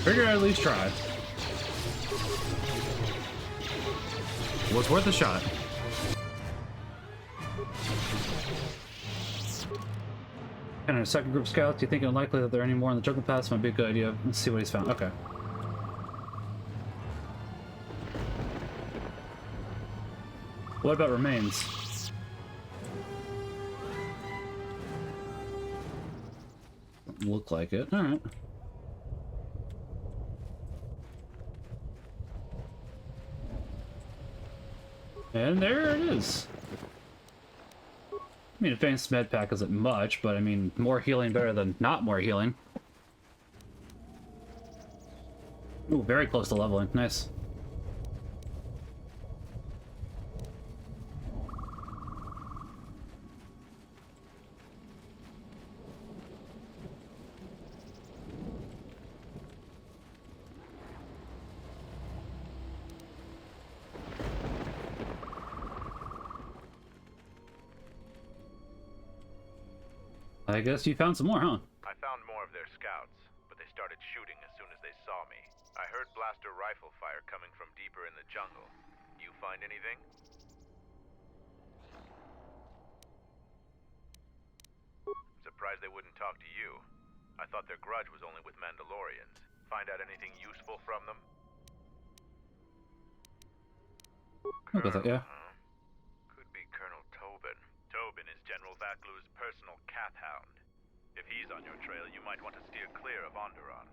Figured I'd at least try. It was worth a shot. And in a second group of scouts, do you think it unlikely that there are any more in the jungle paths? Might be a good idea. Let's see what he's found. Okay. What about remains? Doesn't look like it. All right. And there it is. I mean, advanced med pack isn't much, but I mean, more healing better than not more healing. Ooh, very close to leveling. Nice. I guess you found some more, huh? I found more of their scouts, but they started shooting as soon as they saw me. I heard blaster rifle fire coming from deeper in the jungle. You find anything? Surprised they wouldn't talk to you. I thought their grudge was only with Mandalorians. Find out anything useful from them? Look at that, yeah. Could be Colonel Tobin. Tobin is General Vaklu's personal cat hound. If he's on your trail, you might want to steer clear of Onderon.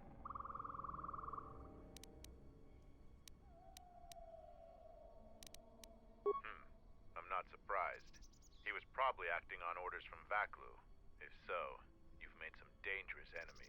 I'm not surprised. He was probably acting on orders from Vaklu. If so, you've made some dangerous enemies.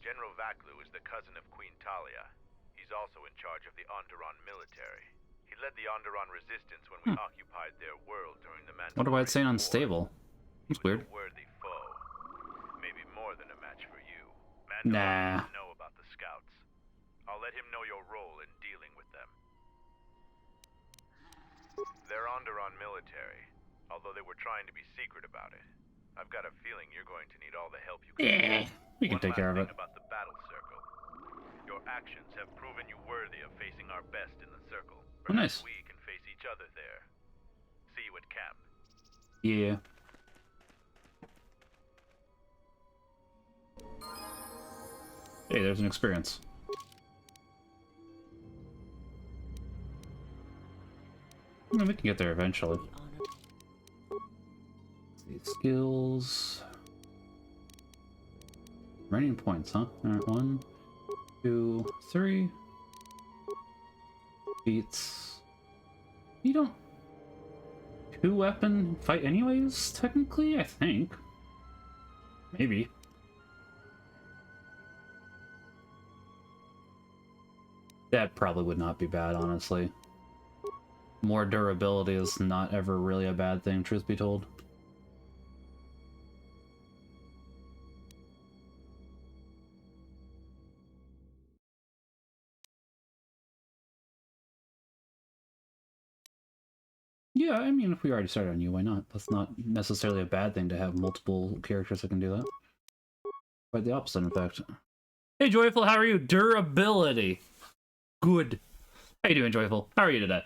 General Vaklu is the cousin of Queen Talia. He's also in charge of the Onderon military. He led the Onderon resistance when we occupied their world during the Mandalorian Wonder why it's saying War. unstable. That's weird. A worthy foe. Maybe more than a match for you. Nah. Mandalorian know about the scouts. I'll let him know your role in dealing with them. They're Onderon military, although they were trying to be secret about it. I've got a feeling you're going to need all the help you can Yeah, get. we can take care of it. About the battle circle. Your actions have proven you worthy of facing our best in the circle. Oh, nice. We can face each other there. See you at camp. Yeah. Hey, there's an experience. Well, we can get there eventually. Skills. Running points, huh? Alright, 1, 2, 3. Beats. You don't 2-weapon fight anyways, technically, I think. Maybe. That probably would not be bad, honestly. More durability is not ever really a bad thing, truth be told. Yeah, I mean, if we already started on you, why not? That's not necessarily a bad thing to have multiple characters that can do that. Quite the opposite, in fact. Hey, Joyful, how are you? Durability. Good. How you doing, Joyful? How are you today?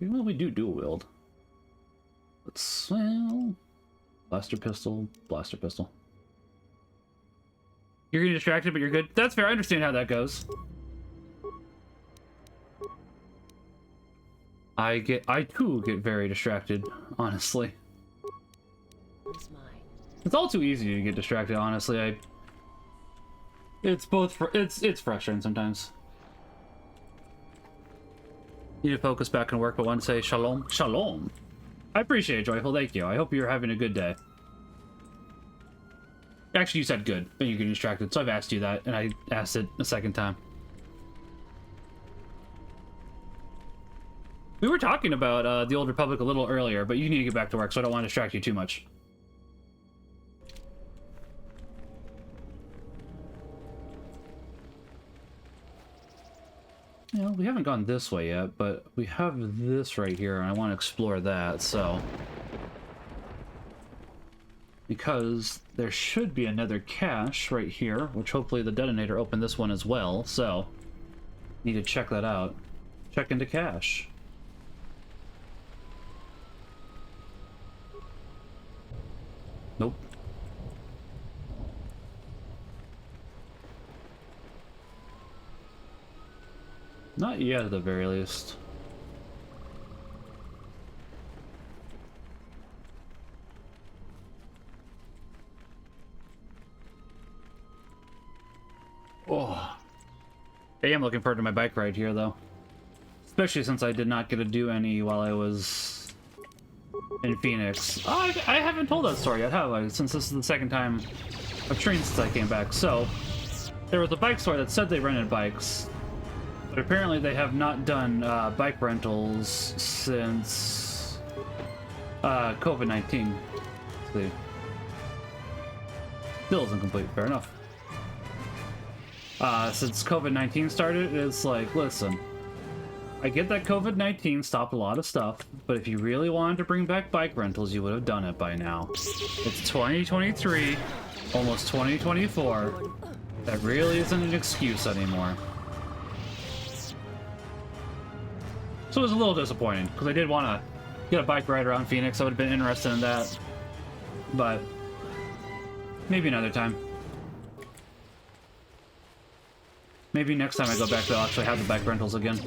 Well, we do dual wield. Let's, well... Blaster pistol, blaster pistol. You're getting distracted, but you're good. That's fair. I understand how that goes. I too get very distracted, honestly. It's all too easy to get distracted, honestly. It's both, it's frustrating sometimes. Need to focus back on work, but want to say shalom. Shalom. I appreciate it, Joyful. Thank you. I hope you're having a good day. Actually, you said good, but you get distracted, so I've asked you that, and I asked it a second time. We were talking about the Old Republic a little earlier, but you need to get back to work, so I don't want to distract you too much. you know, we haven't gone this way yet, but we have this right here, and I want to explore that, so... Because there should be another cache right here, which hopefully the detonator opened this one as well, so... Need to check that out. Check into cache. Nope. Not yet, at the very least. Oh. I am looking forward to my bike ride here, though. Especially since I did not get to do any while I was in Phoenix. Oh, I haven't told that story yet, have I? Since this is the second time I've trained since I came back. So, there was a bike store that said they rented bikes. But apparently they have not done bike rentals since COVID-19. See. Still isn't complete, fair enough. Since COVID-19 started, it's like, listen, I get that COVID-19 stopped a lot of stuff, but if you really wanted to bring back bike rentals, you would have done it by now. It's 2023, almost 2024. That really isn't an excuse anymore. So it was a little disappointing, because I did want to get a bike ride around Phoenix. I would have been interested in that. But maybe another time. Maybe next time I go back, they'll actually have the bike rentals again.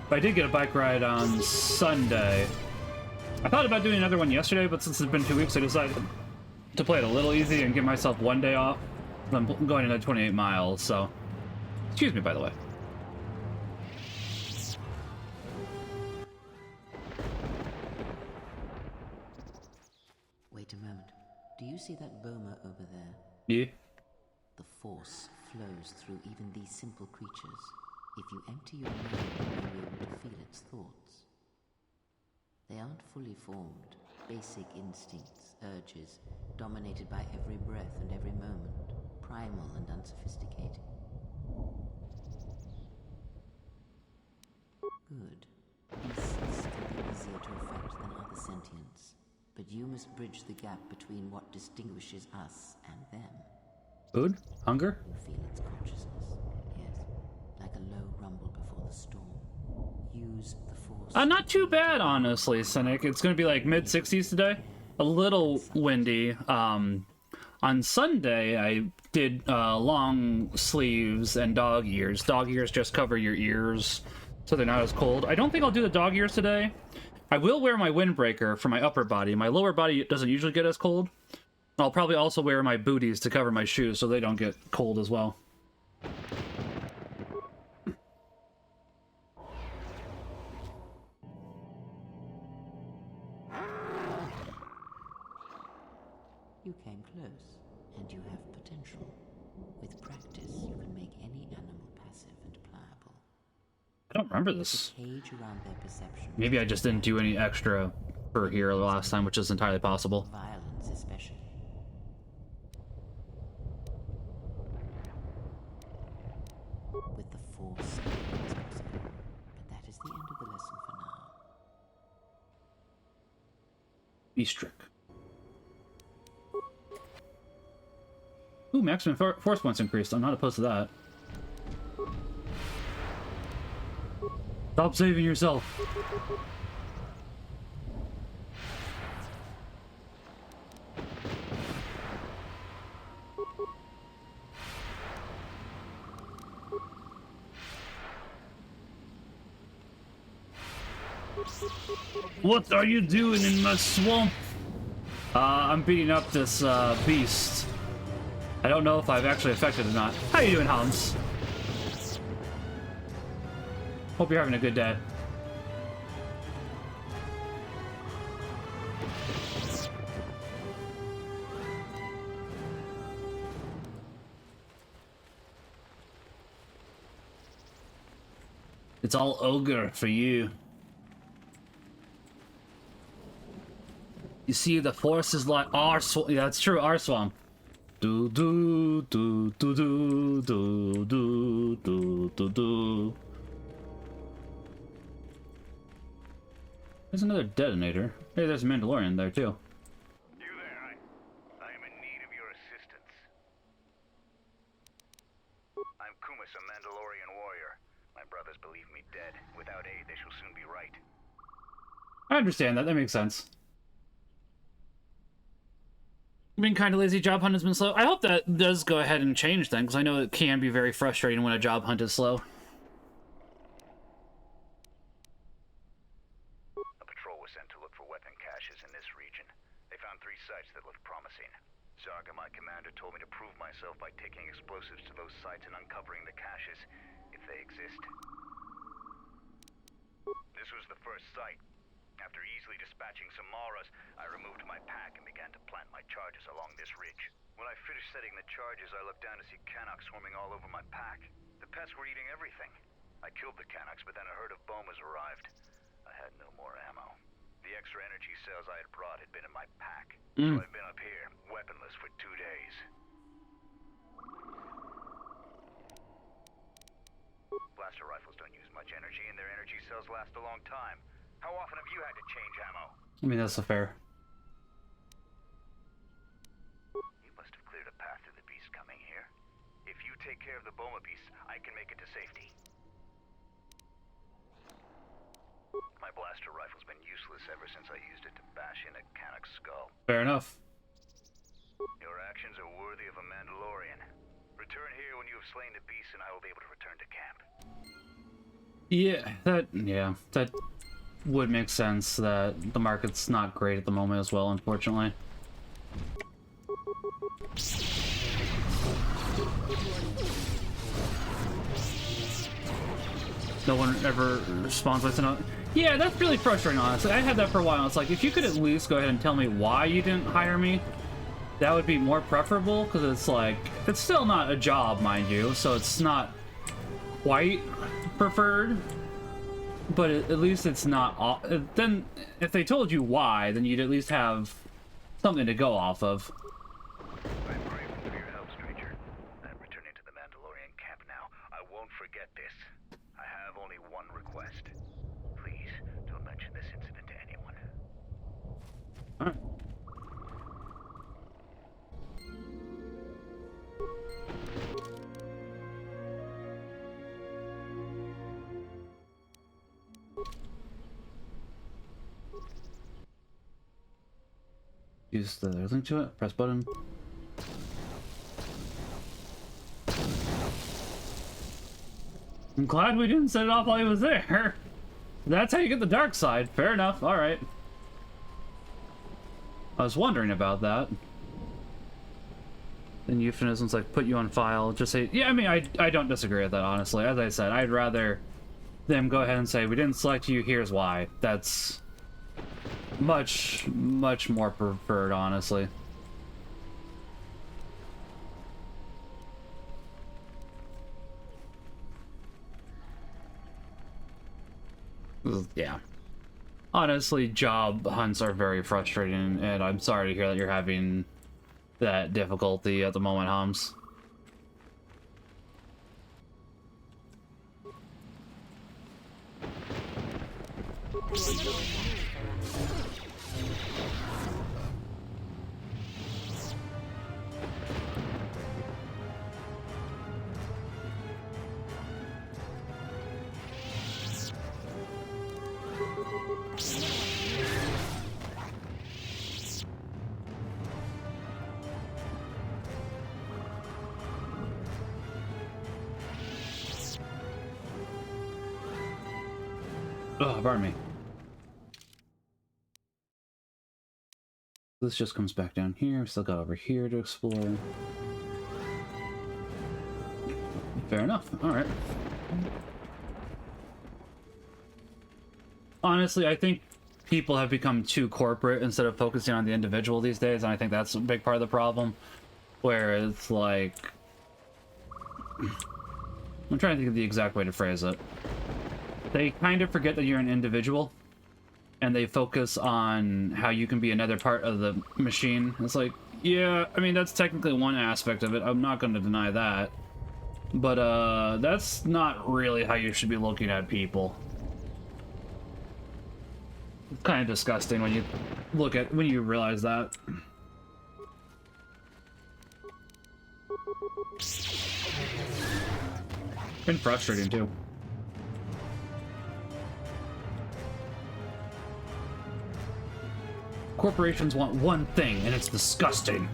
But I did get a bike ride on Sunday. I thought about doing another one yesterday, but since it's been 2 weeks, I decided to play it a little easy and give myself one day off. I'm going into 28 miles, so... Excuse me, by the way. Wait a moment. Do you see that boma over there? Yeah? The force flows through even these simple creatures. If you empty your mind, you may be able to feel its thoughts. They aren't fully formed, basic instincts, urges, dominated by every breath and every moment, primal and unsophisticated. Good. Beasts can be easier to affect than other sentients, but you must bridge the gap between what distinguishes us and them. Food? Hunger? You feel its consciousness, yes, like a low rumble before the storm. Use the force. Not too bad, honestly, Cynic. It's gonna be like mid-60s today. A little windy. On Sunday, I did long sleeves and dog ears. Dog ears just cover your ears, so they're not as cold. I don't think I'll do the dog ears today. I will wear my windbreaker for my upper body. My lower body doesn't usually get as cold. I'll probably also wear my booties to cover my shoes so they don't get cold as well. You came close, and you have potential. With practice, you can make any animal passive and pliable. I don't remember this. Cage around their perception. Maybe I just didn't do any extra for here the last time, which is entirely possible. Violence, especially. With the force, anything is possible. But that is the end of the lesson for now. Beast trick. Ooh, maximum force points increased. I'm not opposed to that. Stop saving yourself. What are you doing in my swamp? I'm beating up this beast. I don't know if I've actually affected it or not. How you doing, Hans? Hope you're having a good day. It's all ogre for you. see, the forest is like our swamp. Yeah, that's true, our swamp. Do do do do do do do do do do. There's another detonator. Hey, there's a Mandalorian there too. You there? I am in need of your assistance. I'm Kumas, a Mandalorian warrior. My brothers believe me dead. Without aid, they shall soon be right. I understand that. That makes sense. Being kind of lazy, job hunt has been slow. I hope that does go ahead and change things. I know it can be very frustrating when a job hunt is slow. A patrol was sent to look for weapon caches in this region. They found 3 sites that looked promising. Zarga, my commander, told me to prove myself by taking explosives to those sites and uncovering the caches, if they exist. This was the first site. After easily dispatching some Maras, I removed my pack and began to plant my charges along this ridge. When I finished setting the charges, I looked down to see Kanaks swarming all over my pack. The pests were eating everything. I killed the Kanaks, but then a herd of Bomas arrived. I had no more ammo. The extra energy cells I had brought had been in my pack, so I've been up here, weaponless for 2 days. Blaster rifles don't use much energy, and their energy cells last a long time. How often have you had to change ammo? I mean, that's fair. You must have cleared a path through the beast coming here. If you take care of the Boma beasts, I can make it to safety. My blaster rifle's been useless ever since I used it to bash in a Kanak's skull. Fair enough. Your actions are worthy of a Mandalorian. Return here when you have slain the beast, and I will be able to return to camp. Yeah, that would make sense. That the market's not great at the moment as well, unfortunately. No one ever responds with an. Yeah, that's really frustrating, honestly. I had that for a while. It's like, if you could at least go ahead and tell me why you didn't hire me, that would be more preferable, because it's like, it's still not a job, mind you, so it's not quite preferred, but at least it's not. Then, if they told you why, then you'd at least have something to go off of. I'm grateful for your help, stranger. I'm returning to the Mandalorian camp now. I won't forget this. I have only one request. Please, don't mention this incident to anyone. Alright. Use the link to it, press button. I'm glad we didn't set it off while he was there. That's how you get the dark side. Fair enough. All right. I was wondering about that. Then euphemisms like put you on file. Just say, yeah, I mean, I don't disagree with that, honestly. As I said, I'd rather them go ahead and say, we didn't select you, here's why. That's much more preferred, honestly. Yeah. Honestly, job hunts are very frustrating, and I'm sorry to hear that you're having that difficulty at the moment, Hams. Oh, pardon me. This just comes back down here. We still got over here to explore. Fair enough. Alright. Honestly, I think people have become too corporate instead of focusing on the individual these days, and I think that's a big part of the problem. Where it's like... I'm trying to think of the exact way to phrase it. They kind of forget that you're an individual, and they focus on how you can be another part of the machine. It's like, yeah, I mean, that's technically one aspect of it. I'm not going to deny that. But, that's not really how you should be looking at people. It's kind of disgusting when you realize that. Been frustrating, too. Corporations want one thing, and it's disgusting.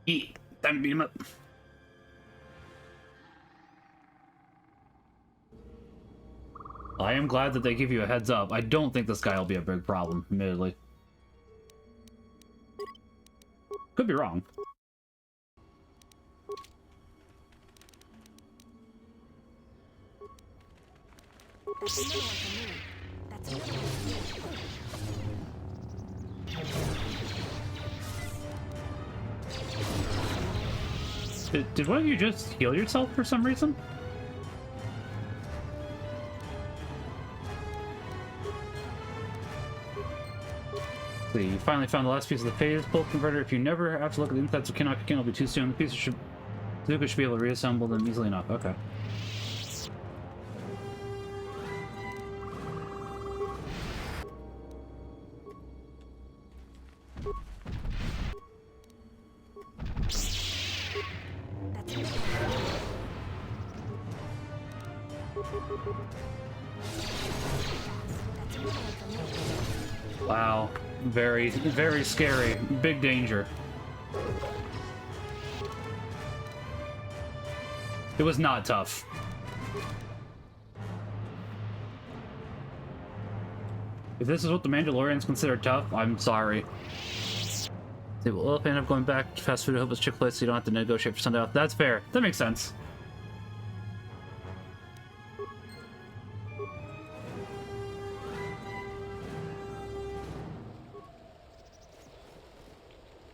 Eat. Time to beat him up. I am glad that they give you a heads up. I don't think this guy will be a big problem, admittedly. Could be wrong. That's another one for me. That's another one for me. Did one of you just heal yourself for some reason? See, you finally found the last piece of the phase pulse converter. If you never have to look at the insides of Kinok, it will be too soon. The pieces should be able to reassemble them easily enough. Okay. Wow. Very, very scary. Big danger. It was not tough. If this is what the Mandalorians consider tough, I'm sorry. They will end up going back to fast food to help us Chick-fil-A so you don't have to negotiate for Sunday off. That's fair. That makes sense.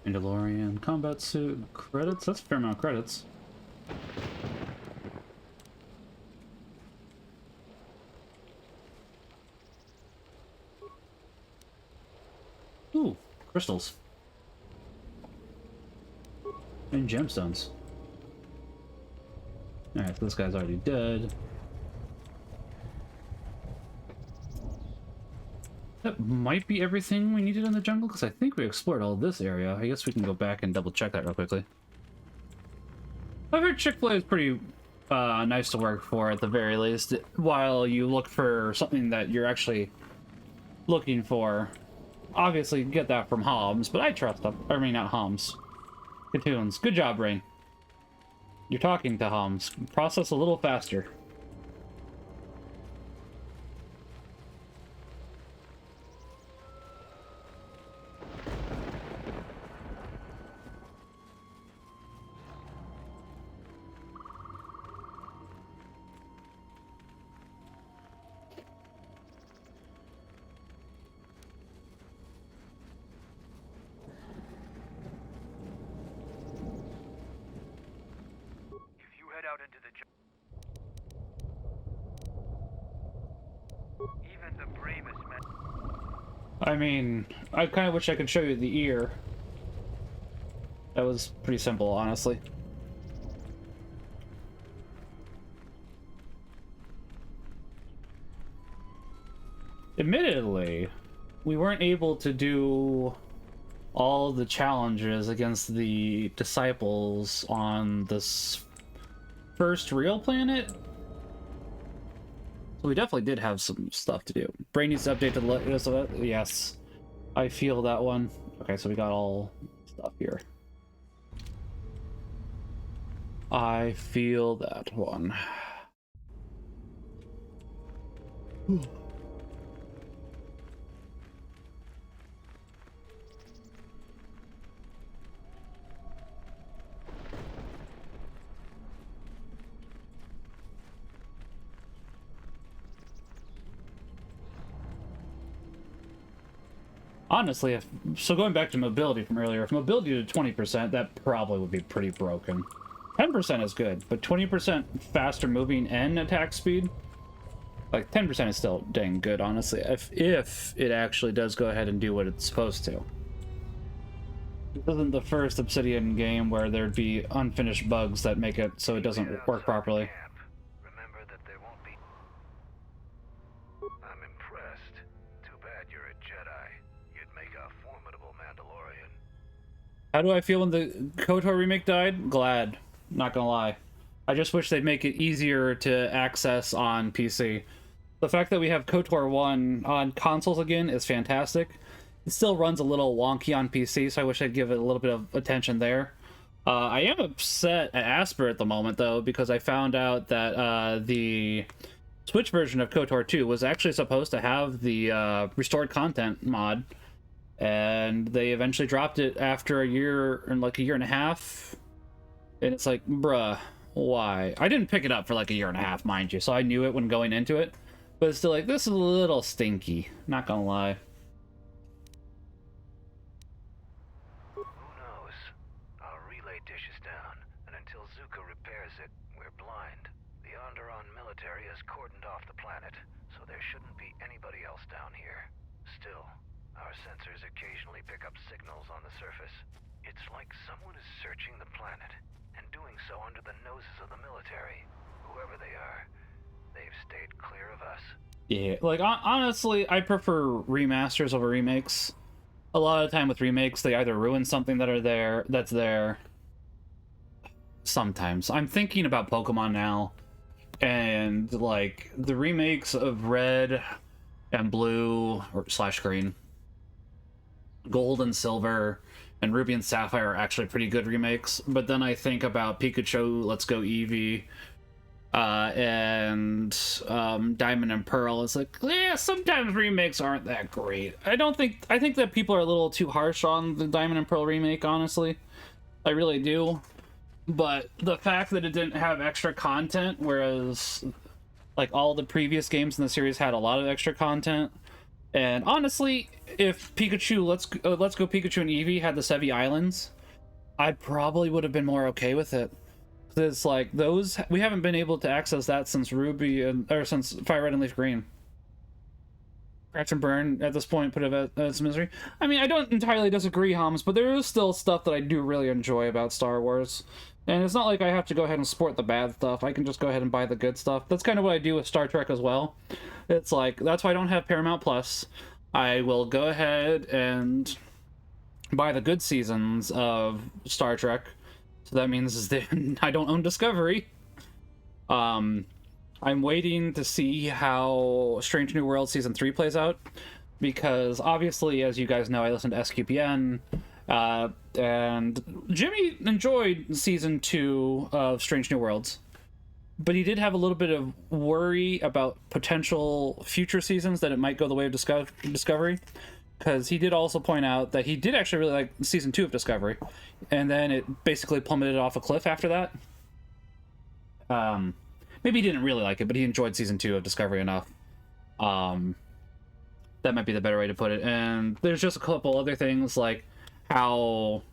Mandalorian combat suit credits. That's a fair amount of credits. Ooh, crystals. And gemstones. Alright, so this guy's already dead. That might be everything we needed in the jungle, because I think we explored all this area. I guess we can go back and double check that real quickly. I've heard Chick-fil-A is pretty nice to work for, at the very least, while you look for something that you're actually looking for. Obviously, you can get that from Hobbs, but I trust them. I mean, not Hobbs. Katoons. Good job, Rain. You're talking to Hobbs. Process a little faster. Even the bravest men. I mean, I kind of wish I could show you the ear. That was pretty simple, honestly. Admittedly, we weren't able to do all the challenges against the disciples on this first real planet. So we definitely did have some stuff to do. Brain needs to update to the yes. I feel that one. Okay, so we got all stuff here. I feel that one. Honestly, so going back to mobility from earlier, if mobility to 20%, that probably would be pretty broken. 10% is good, but 20% faster moving and attack speed? Like, 10% is still dang good, honestly, if it actually does go ahead and do what it's supposed to. This isn't the first Obsidian game where there'd be unfinished bugs that make it so it doesn't work properly. Remember that there won't be... I'm impressed. Too bad you're a Jedi. You'd make a formidable Mandalorian. How do I feel when the KOTOR remake died? Glad. Not gonna lie. I just wish they'd make it easier to access on PC. The fact that we have KOTOR 1 on consoles again is fantastic. It still runs a little wonky on PC, so I wish I'd give it a little bit of attention there. I am upset at Asper at the moment, though, because I found out that the Switch version of KOTOR 2 was actually supposed to have the restored content mod, and they eventually dropped it after a year, and like a year and a half. And it's like, bruh, why? I didn't pick it up for like a year and a half, mind you, so I knew it when going into it. But it's still like, this is a little stinky, not gonna lie. Who knows? Our relay dish is down, and until Zuka repairs it, we're blind. The Onderon military has cordoned off the planet, so there shouldn't be anybody else down here. Still, our sensors occasionally pick up signals on the surface. It's like someone is searching the planet, and doing so under the noses of the military. Whoever they are, they've stayed clear of us. Yeah, like, honestly, I prefer remasters over remakes. A lot of the time with remakes, they either ruin something that's there. Sometimes. I'm thinking about Pokemon now, and, like, the remakes of Red and Blue, or / Green, Gold and Silver, and Ruby and Sapphire are actually pretty good remakes. But then I think about Pikachu, Let's Go Eevee, and Diamond and Pearl. It's like, yeah, sometimes remakes aren't that great. I think that people are a little too harsh on the Diamond and Pearl remake, honestly. I really do. But the fact that it didn't have extra content, whereas like all the previous games in the series had a lot of extra content. And honestly, if Pikachu, Let's Go Pikachu and Eevee had the Sevi Islands, I probably would have been more okay with it. It's like those, we haven't been able to access that since since Fire Red and Leaf Green. Crash and Burn at this point put it at its misery. I mean, I don't entirely disagree, Hums, but there is still stuff that I do really enjoy about Star Wars. And it's not like I have to go ahead and support the bad stuff. I can just go ahead and buy the good stuff. That's kind of what I do with Star Trek as well. It's like, that's why I don't have Paramount Plus. I will go ahead and buy the good seasons of Star Trek. So that means that I don't own Discovery. I'm waiting to see how Strange New Worlds Season 3 plays out. Because obviously, as you guys know, I listen to SQPN. And Jimmy enjoyed Season 2 of Strange New Worlds. But he did have a little bit of worry about potential future seasons that it might go the way of Discovery. Because he did also point out that he did actually really like Season 2 of Discovery. And then it basically plummeted off a cliff after that. Maybe he didn't really like it, but he enjoyed Season 2 of Discovery enough. That might be the better way to put it. And there's just a couple other things, like how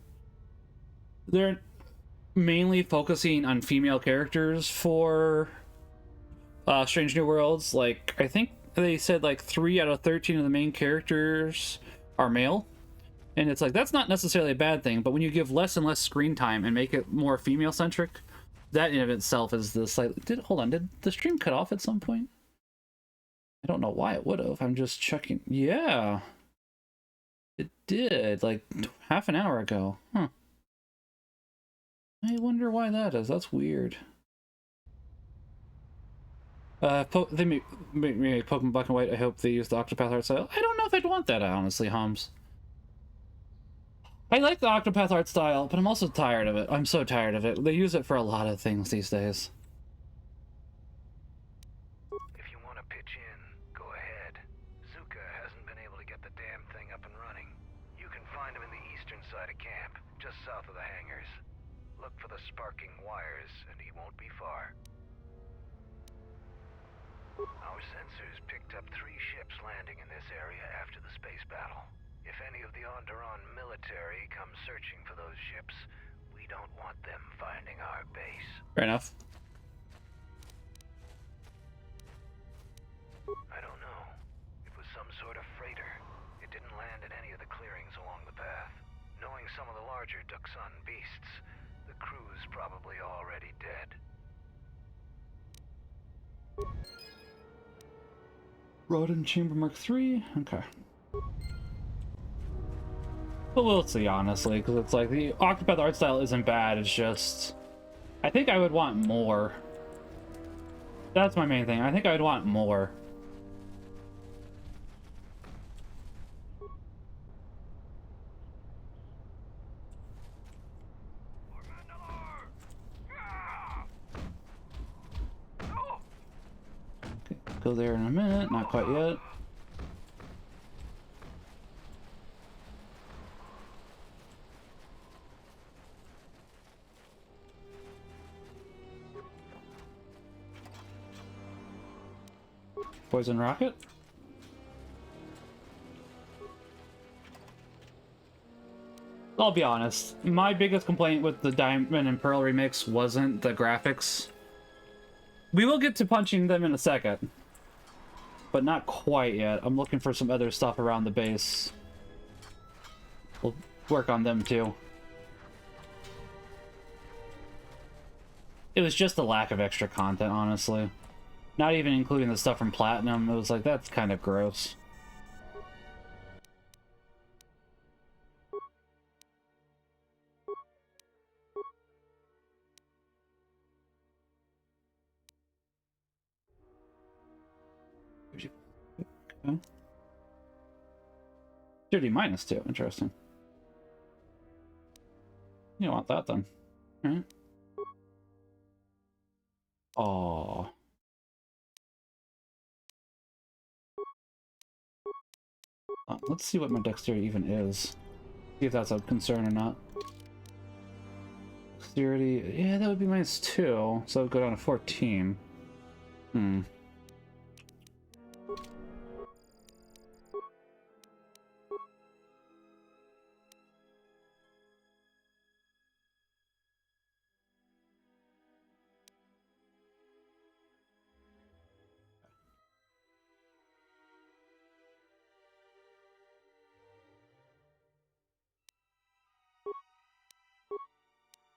they're mainly focusing on female characters for Strange New Worlds. Like, I think they said like 3 out of 13 of the main characters are male. And it's like, that's not necessarily a bad thing, but when you give less and less screen time and make it more female-centric, that in of itself is the slightly... Hold on, did the stream cut off at some point? I don't know why it would have. I'm just checking. Yeah. It did, like half an hour ago. Huh. I wonder why that is. That's weird. They make Pokemon Black and White. I hope they use the Octopath art style. I don't know if I'd want that, honestly, Hums. I like the Octopath art style, but I'm also tired of it. I'm so tired of it. They use it for a lot of things these days. If you want to pitch in, go ahead. Zuka hasn't been able to get the damn thing up and running. You can find him in the eastern side of camp, just south of the hangars. Look for the sparking wires, and he won't be far. Our sensors picked up 3 ships landing in this area after the space battle. If any of the Onderon military come searching for those ships, we don't want them finding our base. Fair enough. I don't know. It was some sort of freighter. It didn't land in any of the clearings along the path. Knowing some of the larger Duxan beasts, the crew's probably already dead. Rodent Chamber Mark III? Okay. But we'll see, honestly, because it's like the Octopath art style isn't bad, it's just... I think I would want more. That's my main thing. I think I would want more. Okay, go there in a minute. Not quite yet. Poison rocket? I'll be honest, my biggest complaint with the Diamond and Pearl remix wasn't the graphics. We will get to punching them in a second, but not quite yet. I'm looking for some other stuff around the base. We'll work on them too. It was just the lack of extra content, honestly. Not even including the stuff from Platinum. It was like, that's kind of gross. Okay. 30 -2. Interesting. You don't want that then. Alright. Aww. Let's see what my dexterity even is. See if that's a concern or not. Dexterity, yeah, that would be -2, so it would go down to 14. Hmm.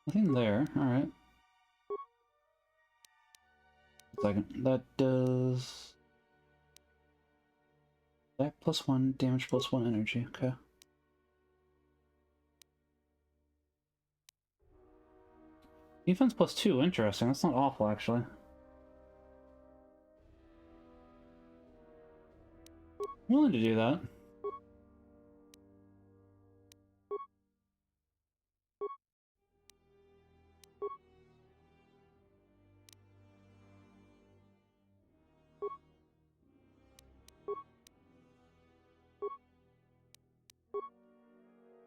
Nothing there, alright. Second, that does... Attack +1, damage +1, energy, okay. Defense +2, interesting, that's not awful actually. I'm willing to do that.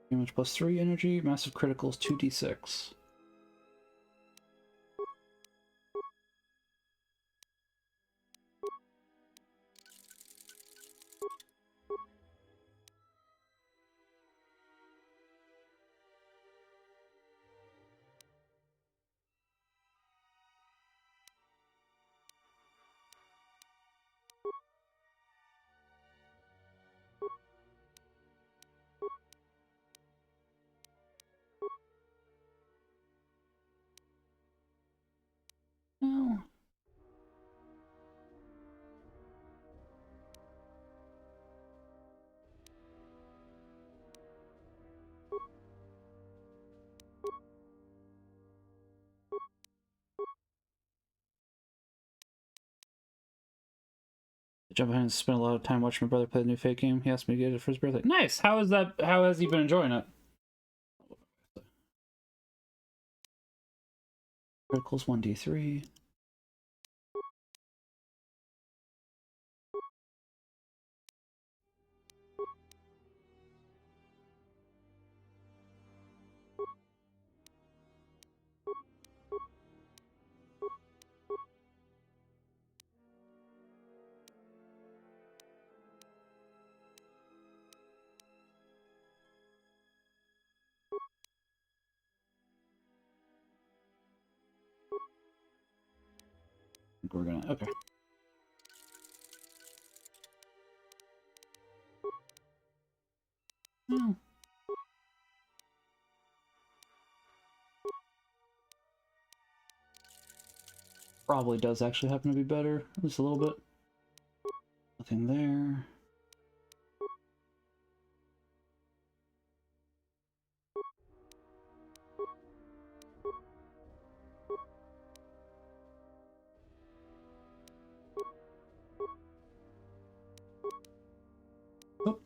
Damage +3, energy, massive criticals, 2d6. No. Jump ahead and spend a lot of time watching my brother play the new Fate game. He asked me to get it for his birthday. Nice! How is that? How has he been enjoying it? Criticals 1d3. think we're gonna... Okay. Hmm. Probably does actually happen to be better, at least a little bit. Nothing there. Oh.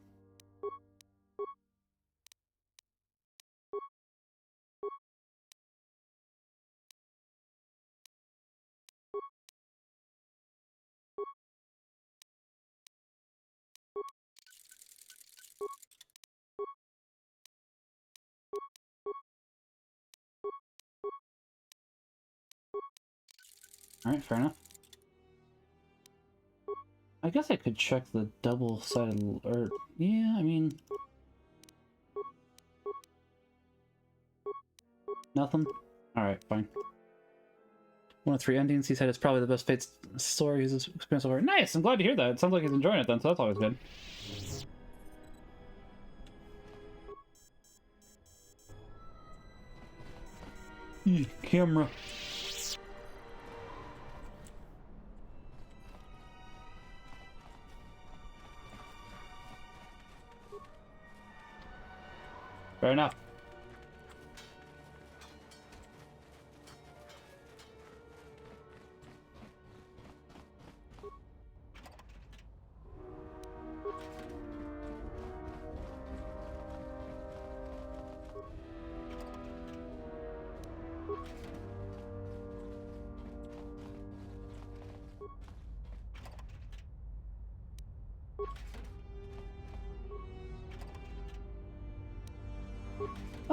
Alright, fair enough. I guess I could check the double-sided... or... yeah, I mean... nothing? Alright, fine. One of 3 endings. He said it's probably the best Fate story he's experienced so far. Nice! I'm glad to hear that. It sounds like he's enjoying it then, so that's always good. Camera. Fair enough.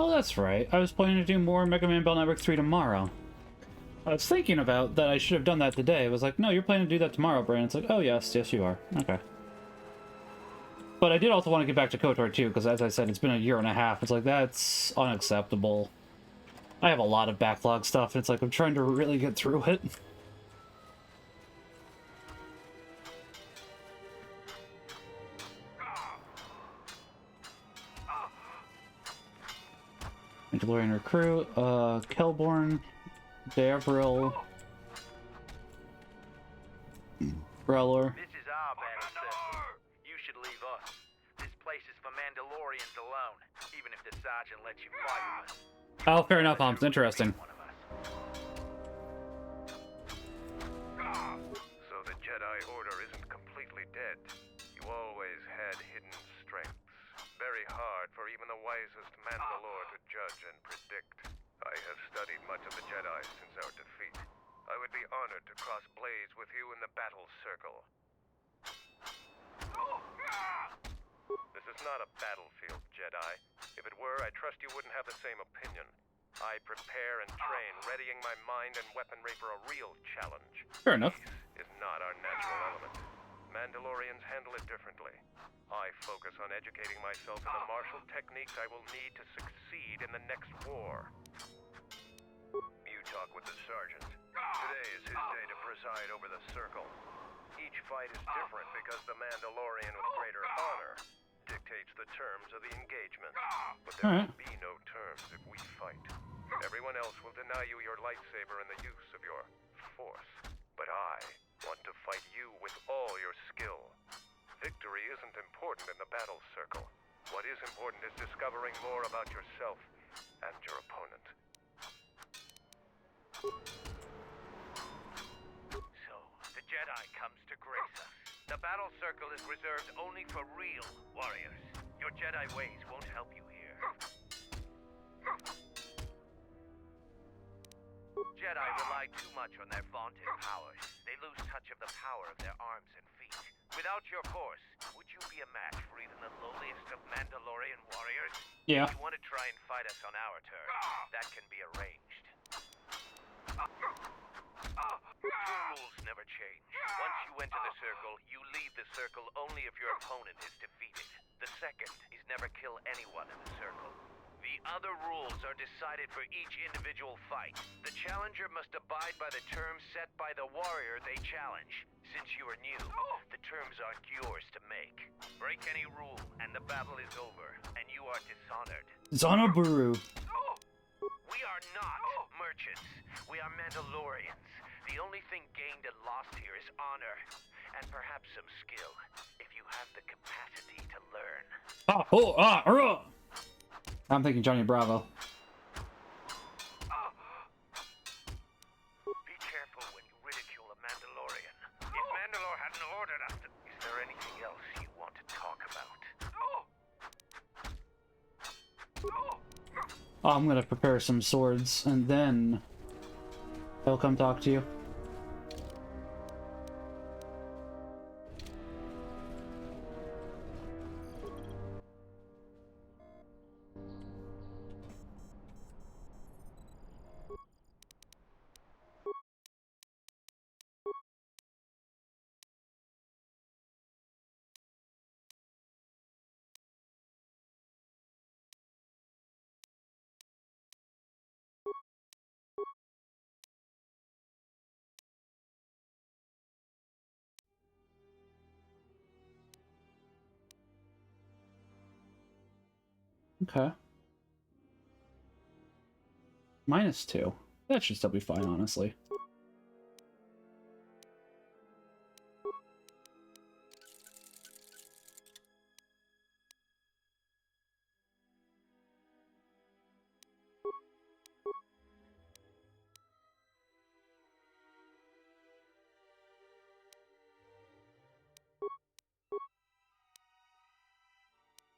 Oh, that's right. I was planning to do more Mega Man Bell Network 3 tomorrow. I was thinking about that I should have done that today. It was like, no, you're planning to do that tomorrow, Brandon. It's like, oh, yes, you are. Okay. But I did also want to get back to KOTOR too, because as I said, it's been 1.5 years. It's like, that's unacceptable. I have a lot of backlog stuff, and it's like, I'm trying to really get through it. Mandalorian Recruit, Kelborn, Davril, Brelor. This is our battle circle. You should leave us. This place is for Mandalorians alone, even if the sergeant lets you fight with us. Oh, fair enough, Humps. Interesting. So the Jedi Order isn't completely dead. You always had hidden strengths. Very hard for even the wisest Mandalore to judge and predict. I have studied much of the Jedi since our defeat. I would be honored to cross blades with you in the battle circle. This is not a battlefield, Jedi. If it were, I trust you wouldn't have the same opinion. I prepare and train, readying my mind and weaponry for a real challenge. Fair enough. Peace is not our natural element. Mandalorians handle it differently. I focus on educating myself in the martial techniques I will need to succeed in the next war. You talk with the sergeant. Today is his day to preside over the circle. Each fight is different because the Mandalorian with greater honor dictates the terms of the engagement. But there will be no terms if we fight. Everyone else will deny you your lightsaber and the use of your force. But I want to fight you with all your skill. Victory isn't important in the battle circle. What is important is discovering more about yourself and your opponent. So, the Jedi comes to grace us. The battle circle is reserved only for real warriors. Your Jedi ways won't help you here. Jedi rely too much on their vaunted powers. They lose touch of the power of their arms and feet. Without your force, would you be a match for even the lowliest of Mandalorian warriors? Yeah. If you want to try and fight us on our turf, that can be arranged. Two rules never change. Once you enter the circle, you leave the circle only if your opponent is defeated. The second is never kill anyone in the circle. The other rules are decided for each individual fight. The challenger must abide by the terms set by the warrior they challenge. Since you are new, the terms aren't yours to make. Break any rule, and the battle is over, and you are dishonored. Zonoburu. We are not merchants. We are Mandalorians. The only thing gained and lost here is honor, and perhaps some skill, if you have the capacity to learn. I'm thinking Johnny Bravo. Be careful when you ridicule a Mandalorian. If Mandalore hadn't ordered us to... Is there anything else you want to talk about? I'm gonna prepare some swords, and then he'll come talk to you. Okay. -2. That should still be fine, honestly.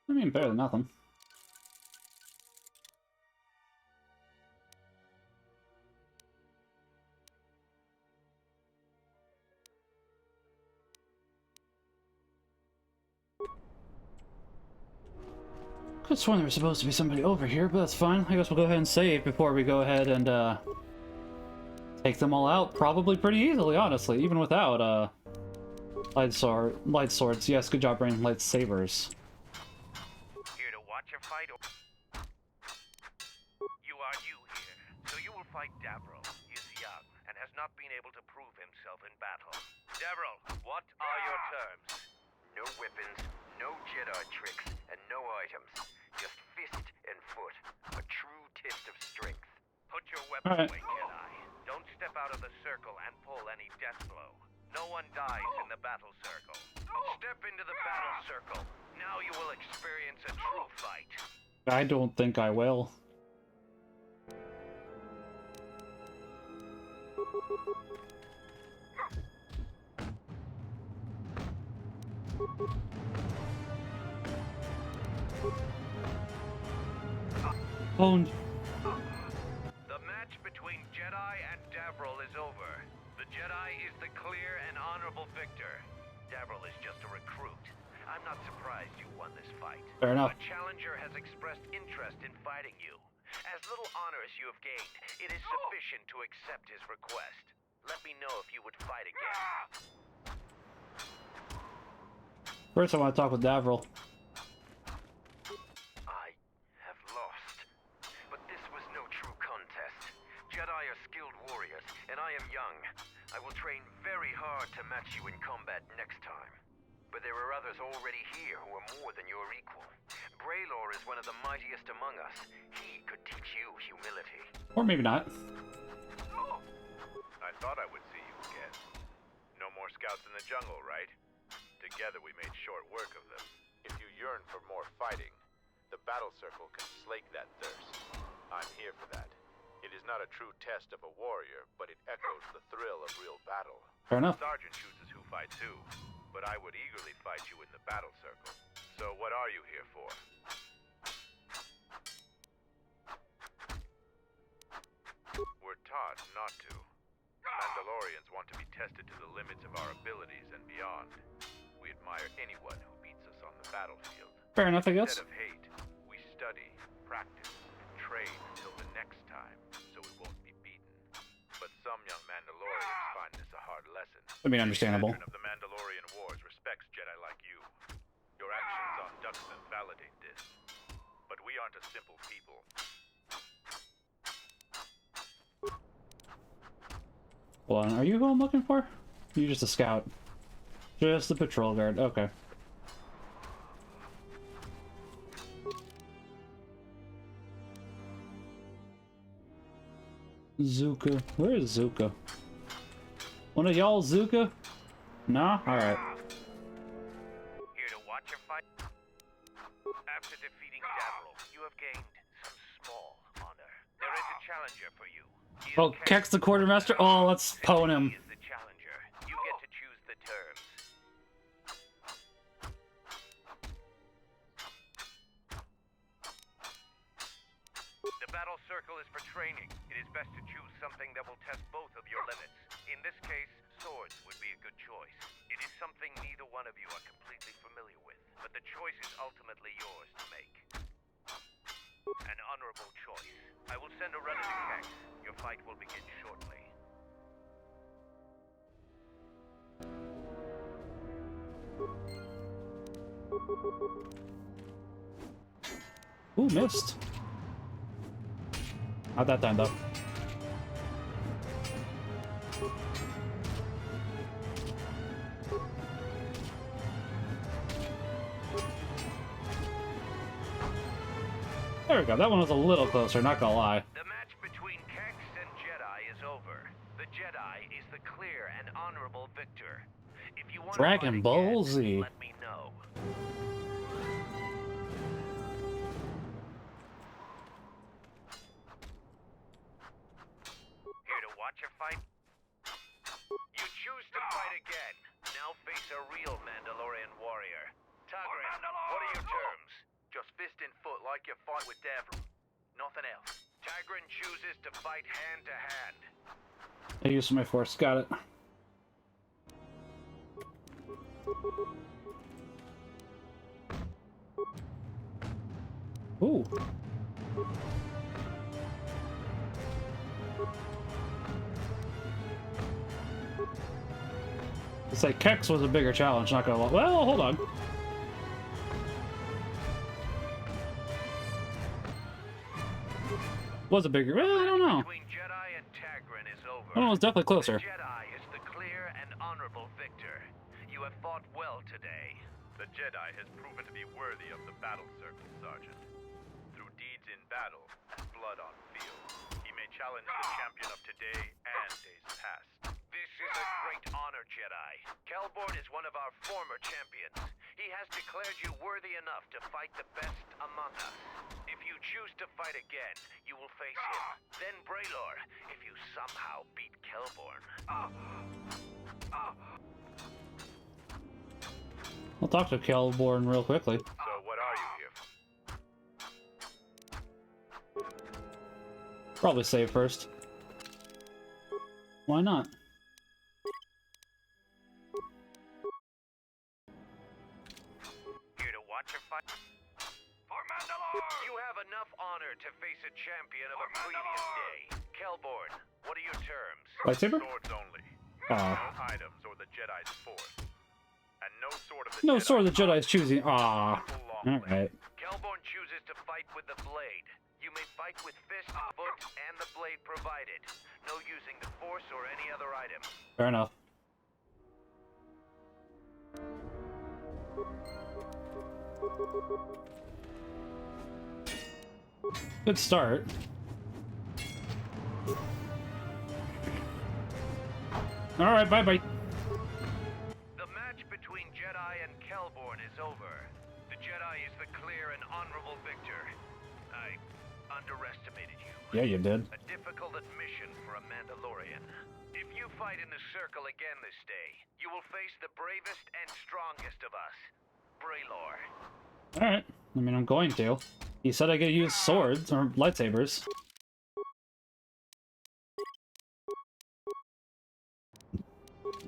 I mean, better than nothing. Could have sworn there was supposed to be somebody over here, but that's fine. I guess we'll go ahead and save before we go ahead and take them all out. Probably pretty easily, honestly, even without light swords. Yes, good job, Brain. Lightsabers. Here to watch a fight, or... You are new here, so you will fight Davril. He is young, and has not been able to prove himself in battle. Davril, what are your terms? No weapons, no Jedi tricks, and no items. Just fist and foot. A true test of strength. Put your weapon away, Jedi. Don't step out of the circle and pull any death blow. No one dies in the battle circle. Step into the battle circle. Now you will experience a true fight. I don't think I will. Owned. The match between Jedi and Davril is over. The Jedi is the clear and honorable victor. Davril is just a recruit. I'm not surprised you won this fight. Fair enough. A challenger has expressed interest in fighting you. As little honor as you have gained, it is sufficient to accept his request. Let me know if you would fight again. First, I want to talk with Davril. I have lost. But this was no true contest. Jedi are skilled warriors, and I am young. I will train very hard to match you in combat next time. But there are others already here who are more than your equal. Braylor is one of the mightiest among us. He could teach you humility. Or maybe not. I thought I would see you again. No more scouts in the jungle, right? Together we made short work of them. If you yearn for more fighting, the battle circle can slake that thirst. I'm here for that. It is not a true test of a warrior, but it echoes the thrill of real battle. Fair enough. Sergeant chooses who fights who, but I would eagerly fight you in the battle circle. So what are you here for? We're taught not to. Mandalorians want to be tested to the limits of our abilities and beyond. We admire anyone who beats us on the battlefield. Fair enough, I guess. Instead of hate, we study, practice, and train until the next time, so we won't be beaten. But some young Mandalorians find this a hard lesson. I mean, understandable. The veteran of the Mandalorian Wars respects Jedi like you. Your actions on Duxton validate this. But we aren't the simple people. Hold on, are you who I'm looking for? You're just a scout. Just a patrol guard, okay. Zuka. Where is Zuka? One of y'all Zuka? Nah? Alright. Here to watch your fight? After defeating Davro, you have gained some small honor. There is a challenger for you. He is Oh, Kex the quartermaster? Oh, let's pwn him. He is the challenger. You get to choose the terms. The battle circle is for training. It is best to choose something that will test both of your limits. In this case, swords would be a good choice. It is something neither one of you are completely familiar with, but the choice is ultimately yours to make. An honorable choice. I will send a runner to Kex. Your fight will begin shortly. Ooh, missed. Not that time, though. There we go. That one was a little closer, not gonna lie. The match between Kex and Jedi is over. The Jedi is the clear and honorable victor. If you want Dragon to fight Ball again, Z. let me know. Here to watch your fight? You choose to fight again. Now face a real Mandalorian warrior. Tagrin, what are your terms? Just fist and foot like you fought with Davro. Nothing else. Tagrin chooses to fight hand to hand. I used my force. Got it. Ooh. It's like Kex was a bigger challenge, not gonna lie. Well, hold on. Was a bigger. Well, I don't know. Between Jedi and Tagrin is over. That one was definitely closer. The Jedi is the clear and honorable victor. You have fought well today. The Jedi has proven to be worthy of the battle circle, Sergeant. Through deeds in battle and blood on field, he may challenge the champion of today and days past. This is a great honor, Jedi. Kelborn is one of our former champions. He has declared you worthy enough to fight the best among us. If you choose to fight again, you will face him. Then Braylor, if you somehow beat Kelborn. I'll talk to Kelborn real quickly. So what are you here for? Probably save first. Why not? Here to watch your fight? For Mandalore! You have enough honor to face a champion of a previous day. Kelborn, what are your terms? Lightsaber? Swords only. Aw. No items or the Jedi's force. And no sword of the No Jedi. sword the Jedi's choosing. Ah. Long Alright. Kelborn chooses to fight with the blade. You may fight with fist, foot, and the blade provided. No using the force or any other item. Fair enough. Good start. Alright, bye-bye. The match between Jedi and Kelborn is over. The Jedi is the clear and honorable victor. I underestimated you. Yeah, you did. A difficult admission for a Mandalorian. If you fight in the circle again this day, you will face the bravest and strongest of us, Braylor. Alright. I mean, I'm going to. He said I could use swords or lightsabers.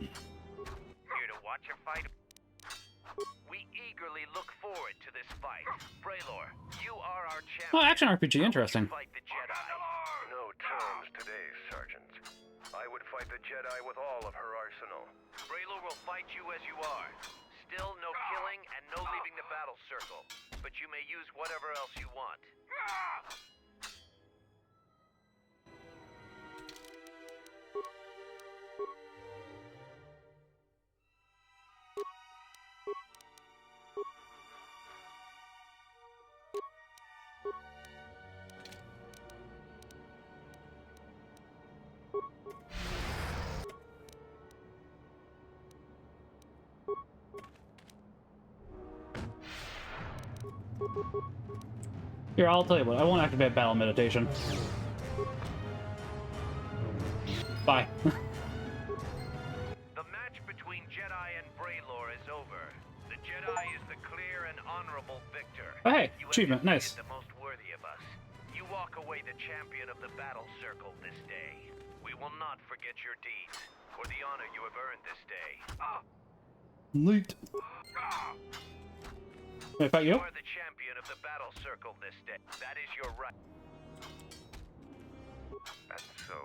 Here to watch your fight? We eagerly look forward to this fight. Braylor, you are our champion. Oh, action RPG, interesting. Fight the Jedi. No terms today, Sergeant. I would fight the Jedi with all of her arsenal. Braylor will fight you as you are. still no killing and no leaving the battle circle. But you may use whatever else you want. Here, I'll tell you what. I won't activate battle meditation. Bye. The match between Jedi and Braylor is over. The Jedi is the clear and honorable victor. Oh, hey, You have achievement, nice. defeated the most worthy of us. You walk away the champion of the battle circle this day. We will not forget your deeds, or the honor you have earned this day. Leaked. Wait, about you? You are the champion of the battle circle this day. That is your right. And so,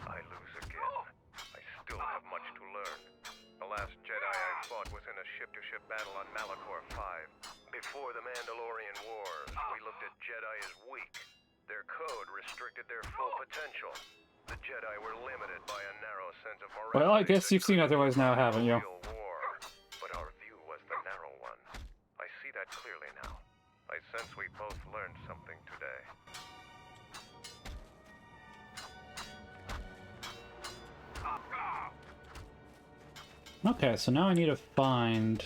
I lose again. I still have much to learn. The last Jedi I fought was in a ship-to-ship battle on Malachor 5. Before the Mandalorian Wars, we looked at Jedi as weak. Their code restricted their full potential. The Jedi were limited by a narrow sense of morality. Well, I guess you've seen otherwise now, haven't you? Real war, but our view was the narrow one. I see that clearly now. I sense we both learned something today. Okay, so now I need to find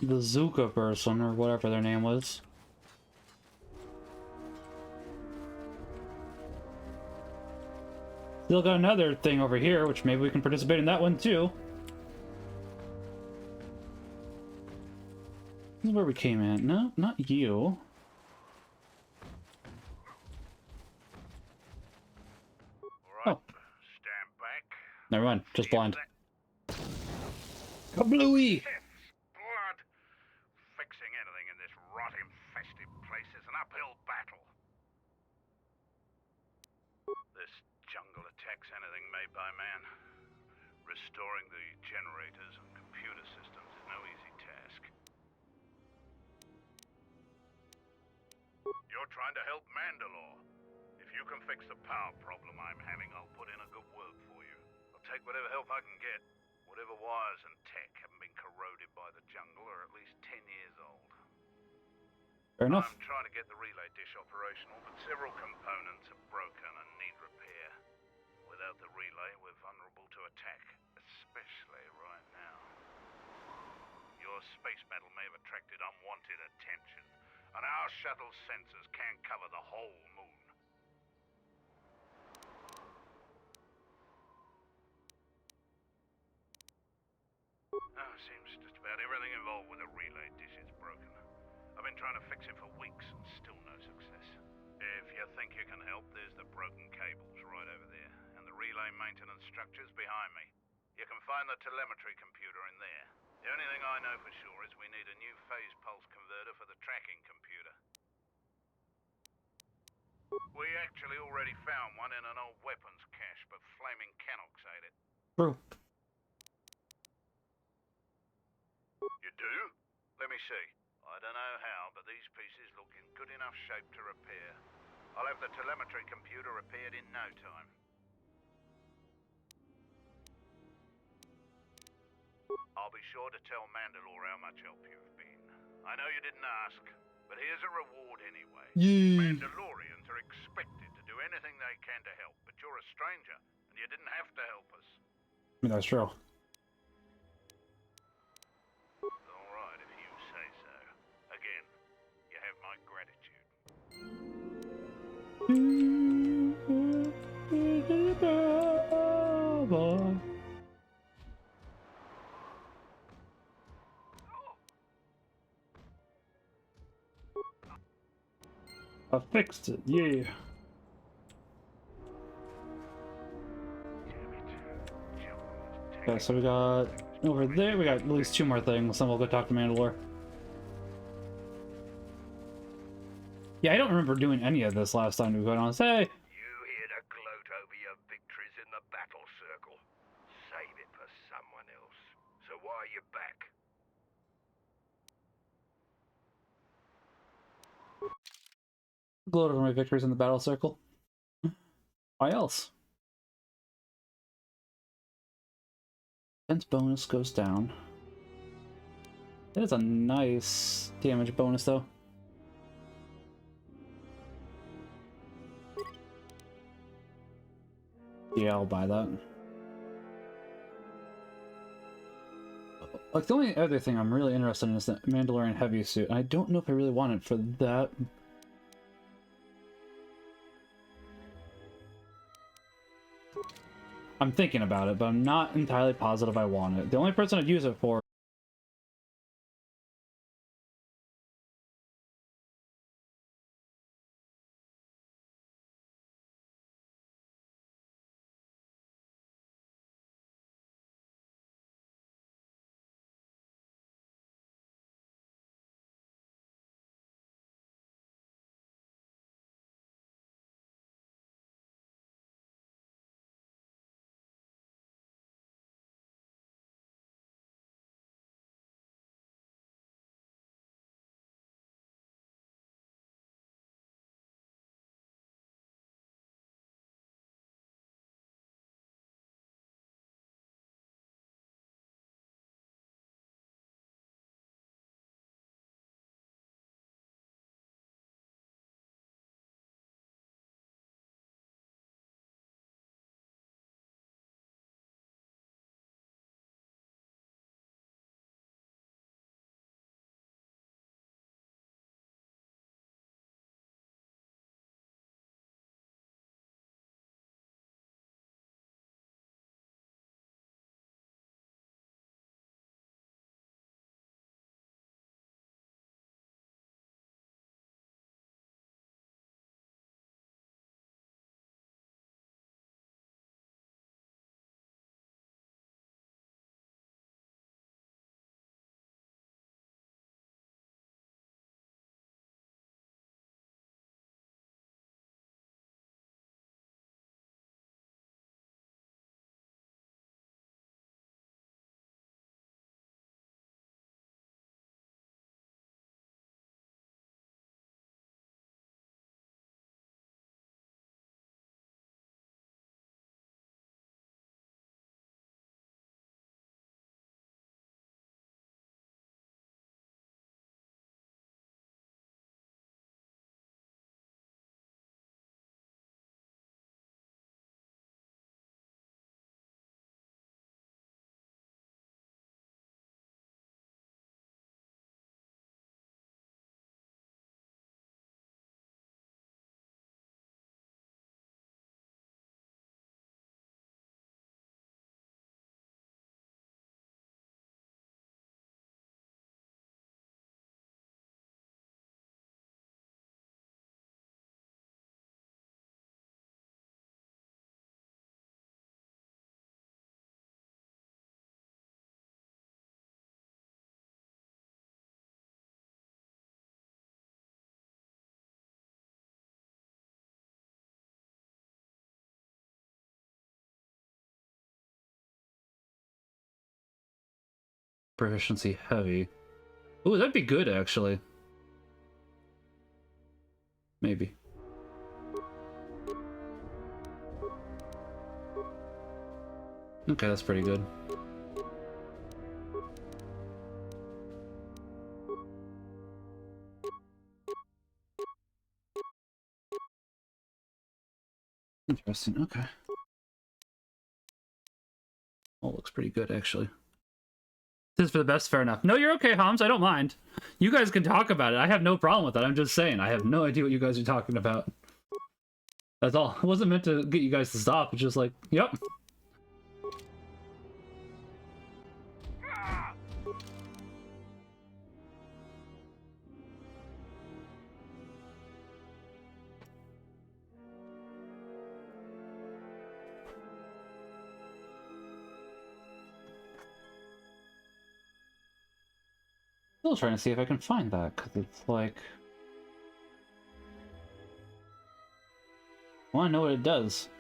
the Zuka person, or whatever their name was. Still got another thing over here, which maybe we can participate in that one too. This is where we came in. No, not you. Right. Oh. Stand back. Never mind, just blind. That Kablooey! blood. Fixing anything in this rot-infested place is an uphill battle. This jungle attacks anything made by man. Restoring the generators and computer systems is no easy task. You're trying to help Mandalore. If you can fix the power problem I'm having, I'll put in a good word for you. I'll take whatever help I can get. Whatever wires and tech haven't been corroded by the jungle are at least 10 years old. Fair enough. I'm trying to get the relay dish operational, but several components are broken and need repair. Without the relay, we're vulnerable to attack, especially right now. Your space battle may have attracted unwanted attention, and our shuttle sensors can't cover the whole moon. Seems just about everything involved with a relay dish is broken. I've been trying to fix it for weeks and still no success. If you think you can help, there's the broken cables right over there, and the relay maintenance structures behind me. You can find the telemetry computer in there. The only thing I know for sure is we need a new phase pulse converter for the tracking computer. We actually already found one in an old weapons cache, but flaming Canucks ate it. True. You do? Let me see. I don't know how, but these pieces look in good enough shape to repair. I'll have the telemetry computer repaired in no time. I'll be sure to tell Mandalore how much help you've been. I know you didn't ask, but here's a reward anyway. Yay. Mandalorians are expected to do anything they can to help, but you're a stranger, and you didn't have to help us. I mean, that's true. All right, if you say so. Again, you have my gratitude. I fixed it, yeah. Okay, so we got over there, we got at least 2 more things, then we'll go talk to Mandalore. Yeah, I don't remember doing any of this last time we went on. Say, You here to gloat over your victories in the battle circle. Save it for someone else. So why are you back? Gloat over my victories in the battle circle. Why else? Defense bonus goes down. That is a nice damage bonus, though. Yeah, I'll buy that. Like, the only other thing I'm really interested in is the Mandalorian heavy suit. I don't know if I really want it for that. I'm thinking about it, but I'm not entirely positive I want it. The only person I'd use it for proficiency heavy. Ooh, that'd be good, actually. Maybe. Okay, that's pretty good. Interesting, okay. Oh, looks pretty good, actually. This is for the best, fair enough. No, you're okay, Homs, I don't mind. You guys can talk about it. I have no problem with that. I'm just saying, I have no idea what you guys are talking about. That's all. It wasn't meant to get you guys to stop. It's just like, yep. Still trying to see if I can find that, because it's like... I want to know what it does.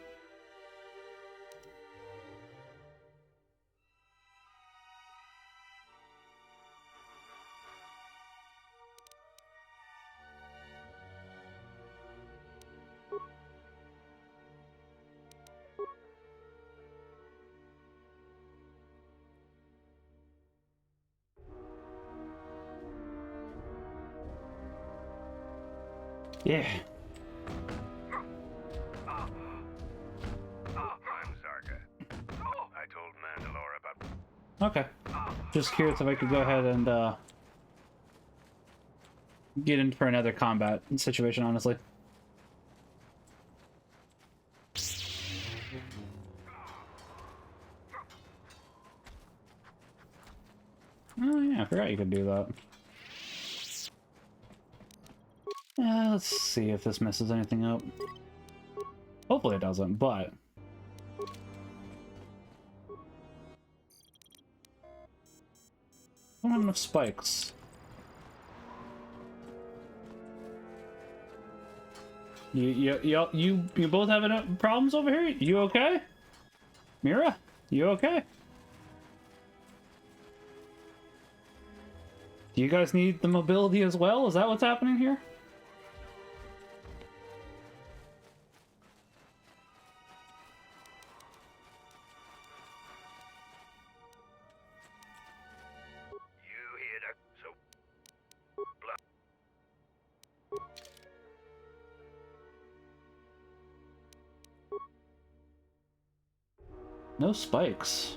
Yeah. I'm Zarka. I told Mandalore about... Okay. Just curious if I could go ahead and get in for another combat situation, honestly. Oh yeah, I forgot you could do that. Let's see if this messes anything up. Hopefully it doesn't, but... I don't have enough spikes. You both having problems over here? You okay? Mira, you okay? Do you guys need the mobility as well? Is that what's happening here? You hear that? So... No spikes.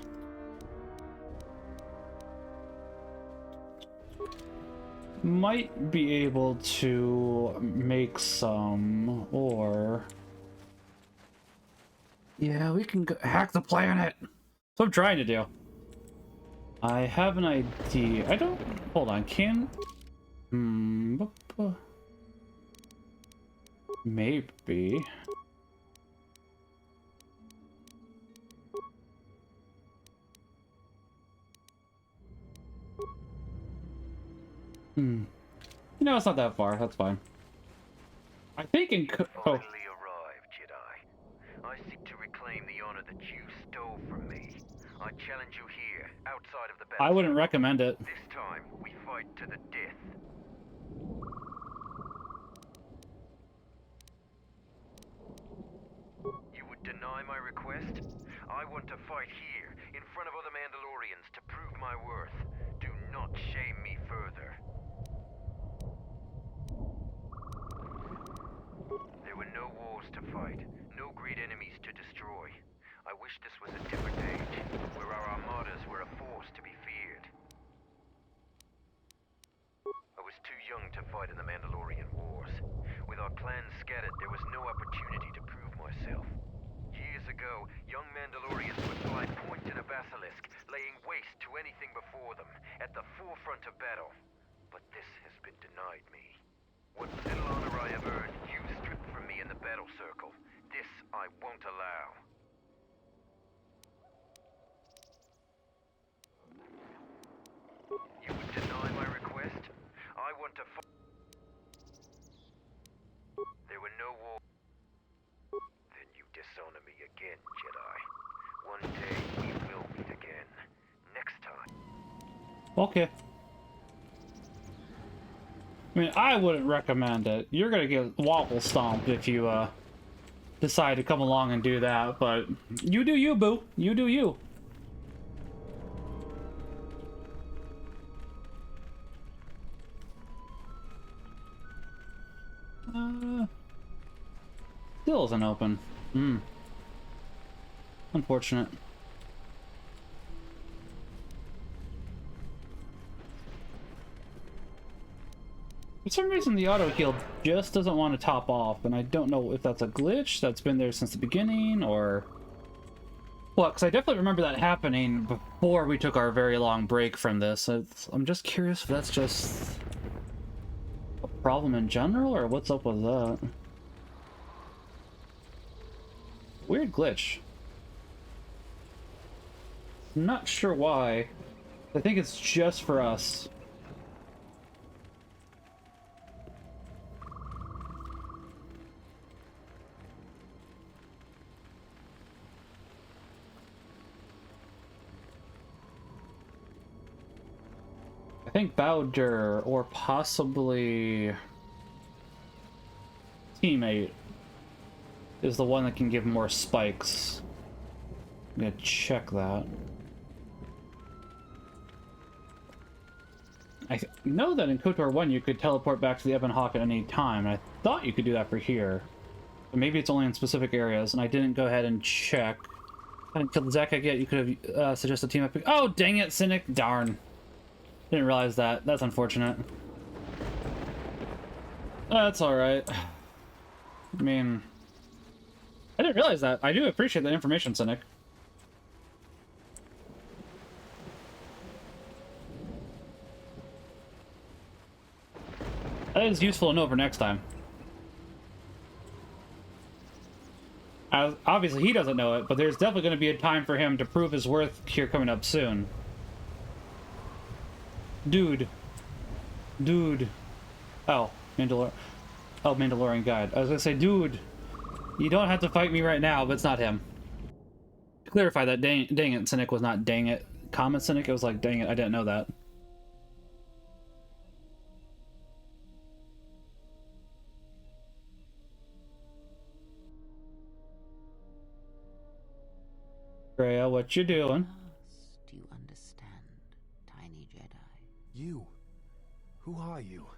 Might be able to make some, or... Yeah, we can hack the planet! That's what I'm trying to do. I have an idea. I don't... Hold on, can... Maybe... You know, it's not that far. That's fine. I think in... Finally arrived, Jedi. I seek to reclaim the honor that you stole from me. I challenge you here, outside of the battle. I wouldn't recommend it. This time, we fight to the death. You would deny my request? I want to fight here, in front of other Mandalorians, to prove my worth. Do not shame me further. There were no wars to fight, no great enemies to destroy. I wish this was a different age, where our armadas were a force to be feared. I was too young to fight in the Mandalorian Wars. With our clans scattered, there was no opportunity to prove myself. Years ago, young Mandalorians would fly point in a basilisk, laying waste to anything before them, at the forefront of battle. But this has been denied me. What little honor I have earned, you stripped from me in the battle circle. This I won't allow. You would deny my request? I want to fight. There were no wars. Then you dishonor me again, Jedi. One day we will meet again. Next time. Okay. I mean, I wouldn't recommend it. You're gonna get waffle stomped if you, decide to come along and do that, but you do you, boo. You do you. Still isn't open. Unfortunate. For some reason, the auto heal just doesn't want to top off, and I don't know if that's a glitch that's been there since the beginning, or... Well, because I definitely remember that happening before we took our very long break from this. I'm just curious if that's just a problem in general, or what's up with that. Weird glitch. I'm not sure why. I think it's just for us. I think Bowder, or possibly Teammate, is the one that can give more spikes. I'm gonna check that. I know that in KOTOR 1 you could teleport back to the Ebon Hawk at any time, and I thought you could do that for here. But maybe it's only in specific areas, and I didn't go ahead and check. I didn't kill the Zakek yet. You could have suggested a team up. Oh, dang it, Cynic. Darn. Didn't realize that. That's unfortunate. That's alright. I mean, I didn't realize that. I do appreciate that information, Cynic. That is useful to know for next time. Obviously, he doesn't know it, but there's definitely going to be a time for him to prove his worth here coming up soon. Dude. Oh, Mandalorian guide. I was going to say, dude, you don't have to fight me right now, but it's not him. To clarify that, dang it, Cynic was not dang it. Common Cynic, it was like, dang it, I didn't know that. Freya, what you doing? Do you understand, tiny Jedi? You? Who are you?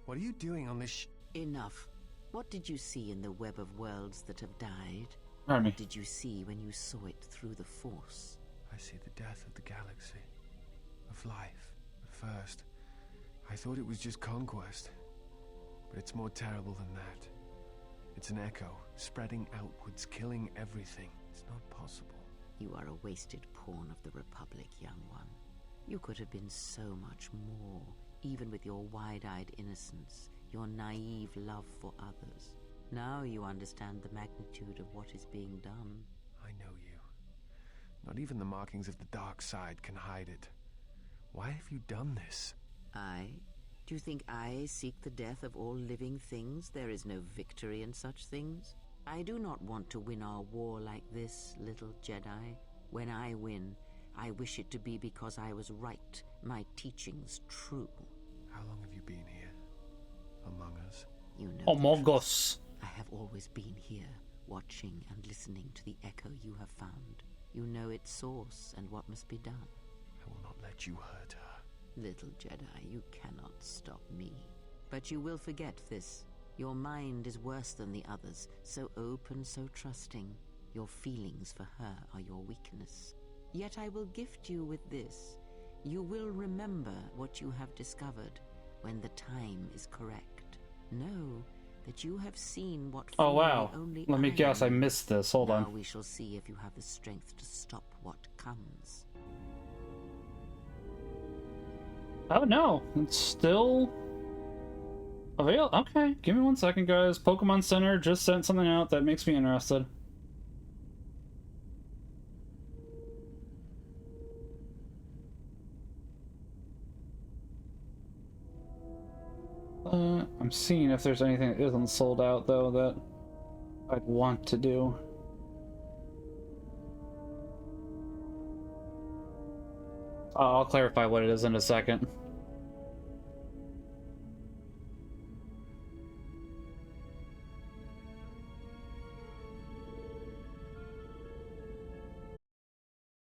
What are you doing on this Enough. What did you see in the web of worlds that have died? Pardon me. What did you see when you saw it through the Force? I see the death of the galaxy. Of life. At first, I thought it was just conquest. But it's more terrible than that. It's an echo, spreading outwards, killing everything. It's not possible. You are a wasted pawn of the Republic, young one. You could have been so much more, even with your wide-eyed innocence, your naive love for others. Now you understand the magnitude of what is being done. I know you. Not even the markings of the dark side can hide it. Why have you done this? I? Do you think I seek the death of all living things? There is no victory in such things. I do not want to win our war like this, little Jedi. When I win, I wish it to be because I was right, my teachings true. How long have you been here? Among us? You know Among us. I have always been here, watching and listening to the echo you have found. You know its source and what must be done. I will not let you hurt her. Little Jedi, you cannot stop me. But you will forget this. Your mind is worse than the others, so open, so trusting. Your feelings for her are your weakness. Yet I will gift you with this. You will remember what you have discovered when the time is correct. Know that you have seen what Oh wow. only Let me guess, I missed this. Hold now on. we shall see if you have the strength to stop what comes. Oh no, it's still available. Okay, give me 1 second, guys. Pokemon Center just sent something out that makes me interested. I'm seeing if there's anything that isn't sold out though that I'd want to do. I'll clarify what it is in a second.